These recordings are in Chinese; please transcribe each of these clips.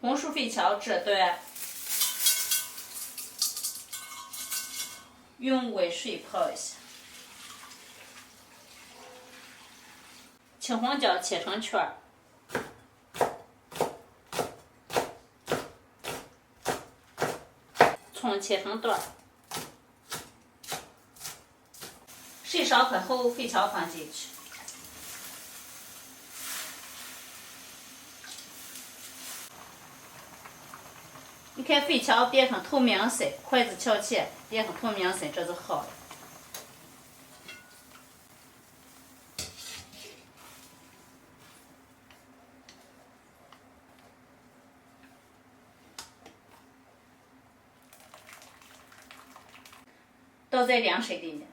红薯粉条这段用温水泡一下。青黄椒切成圈儿，葱切成段儿。水烧开后，粉条放进去。你看粉条变成透明色，筷子翘起变成透明色，这就好了。倒在凉水里面。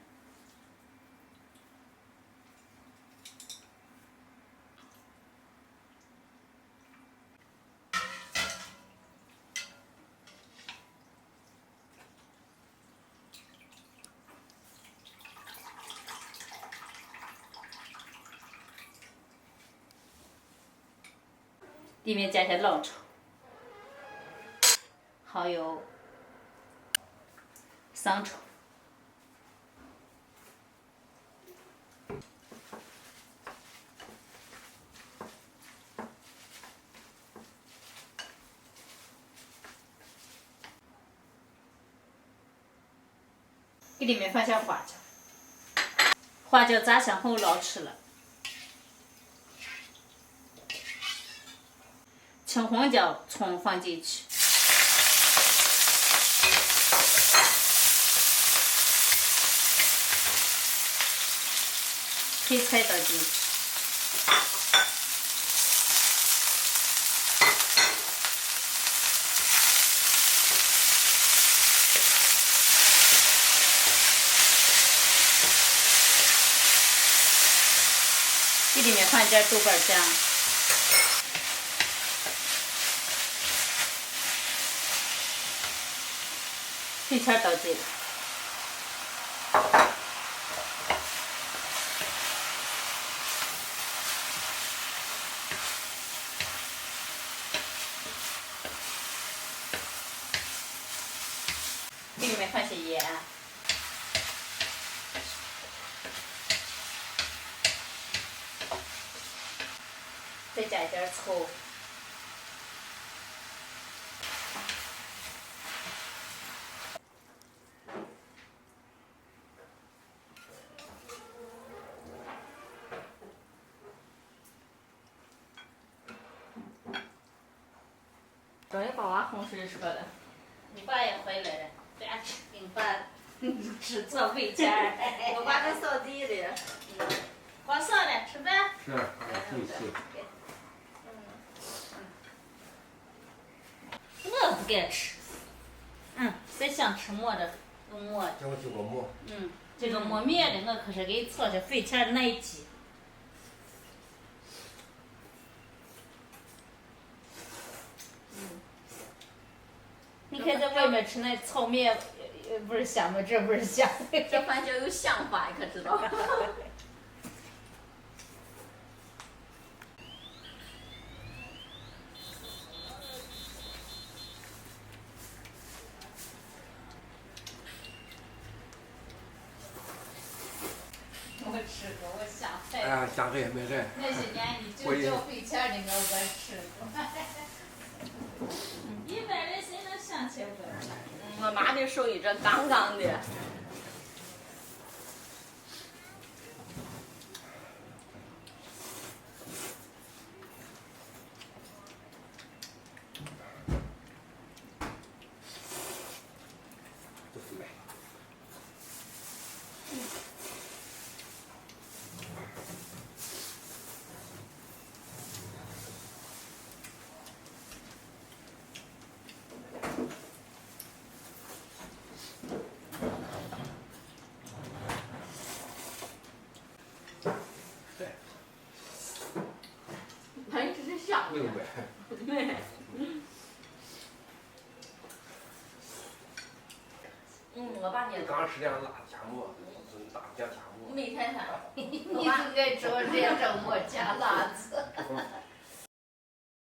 里面加些老抽，还有生抽。给里面放下花椒，花椒炸香后捞吃了。青黄椒、葱放进去，配菜倒进去，给里面放点豆瓣酱。粉条倒进，给里面放些盐，再加一点醋。终于把娃哄睡着了。你爸也回来了，对啊，给你爸吃做肥肠。我爸在扫地哩。光上了，吃饭。是，睡去。我不敢吃。谁想吃馍的，有馍的。叫我做个馍。这个馍面的，我可是给炒的肥肠的那一鸡。你看在外面吃那炒面，不是香吗？这不是香。这饭叫有想法，你可知道？我吃过，我香菜。哎，香菜没菜。那些年你就叫肥肠的，我吃过。一般人谁能想起我？我妈的手艺这杠杠的。都是买。反正这是香的。明白。对。我爸也。刚吃点辣夹馍，大加夹馍。没太太。你是爱吃我这样馍加辣子。